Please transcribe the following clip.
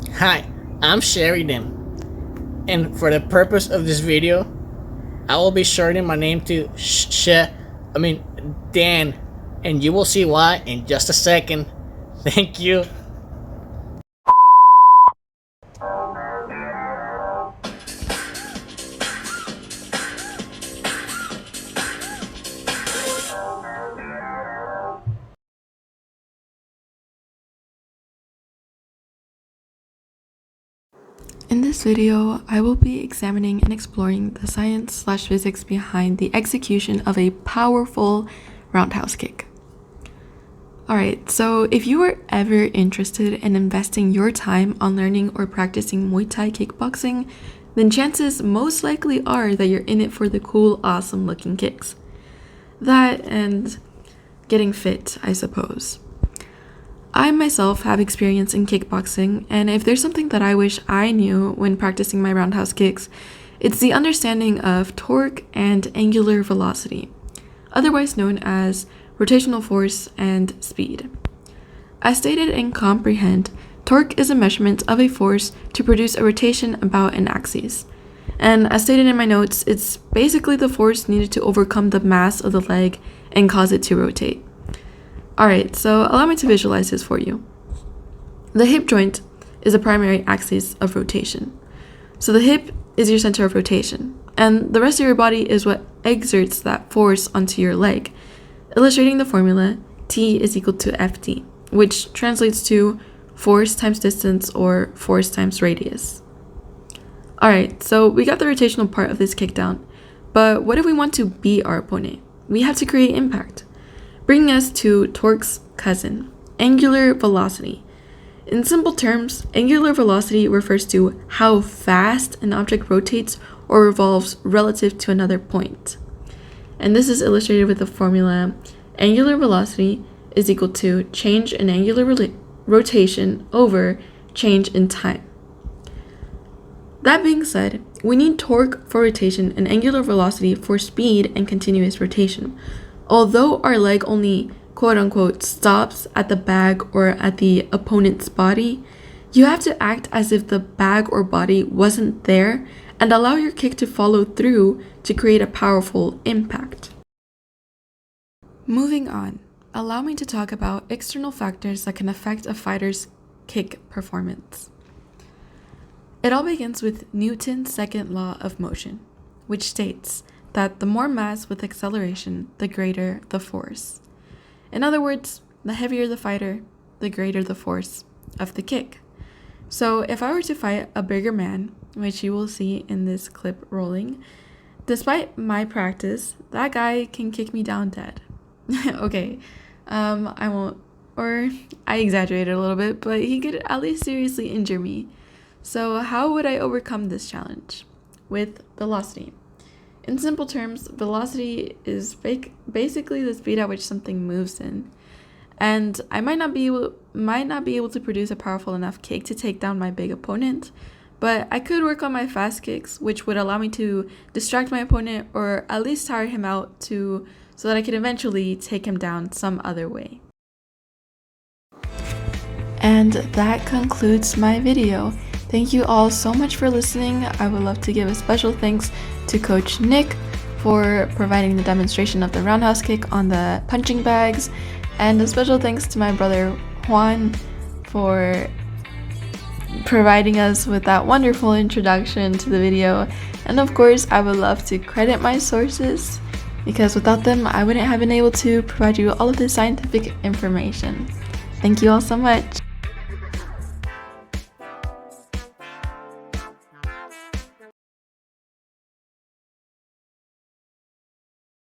Hi, I'm Sheridan, and for the purpose of this video, I will be shortening my name to Dan, and you will see why in just a second. Thank you. In this video, I will be examining and exploring the science/physics behind the execution of a powerful roundhouse kick. Alright, so if you are ever interested in investing your time on learning or practicing Muay Thai kickboxing, then chances most likely are that you're in it for the cool, awesome looking kicks. That and getting fit, I suppose. I myself have experience in kickboxing, and if there's something that I wish I knew when practicing my roundhouse kicks, it's the understanding of torque and angular velocity, otherwise known as rotational force and speed. As stated in Comprehend, torque is a measurement of a force to produce a rotation about an axis. And as stated in my notes, it's basically the force needed to overcome the mass of the leg and cause it to rotate. Alright, so allow me to visualize this for you. The hip joint is a primary axis of rotation. So the hip is your center of rotation, and the rest of your body is what exerts that force onto your leg, illustrating the formula T is equal to Ft, which translates to force times distance or force times radius. Alright, so we got the rotational part of this kick down, but what if we want to beat our opponent? We have to create impact. Bringing us to torque's cousin, angular velocity. In simple terms, angular velocity refers to how fast an object rotates or revolves relative to another point. And this is illustrated with the formula angular velocity is equal to change in angular rotation over change in time. That being said, we need torque for rotation and angular velocity for speed and continuous rotation. Although our leg only quote-unquote stops at the bag or at the opponent's body, you have to act as if the bag or body wasn't there and allow your kick to follow through to create a powerful impact. Moving on, allow me to talk about external factors that can affect a fighter's kick performance. It all begins with Newton's second law of motion, which states that the more mass with acceleration, the greater the force. In other words, the heavier the fighter, the greater the force of the kick. So if I were to fight a bigger man, which you will see in this clip rolling, despite my practice, that guy can kick me down dead. Okay, I won't, or I exaggerated a little bit, but he could at least seriously injure me. So how would I overcome this challenge? With velocity. In simple terms, velocity is basically the speed at which something moves in. And I might not be able to produce a powerful enough kick to take down my big opponent, but I could work on my fast kicks, which would allow me to distract my opponent or at least tire him out so that I could eventually take him down some other way. And that concludes my video. Thank you all so much for listening. I would love to give a special thanks to Coach Nick for providing the demonstration of the roundhouse kick on the punching bags, and a special thanks to my brother Juan for providing us with that wonderful introduction to the video. And of course, I would love to credit my sources, because without them, I wouldn't have been able to provide you all of this scientific information. Thank you all so much.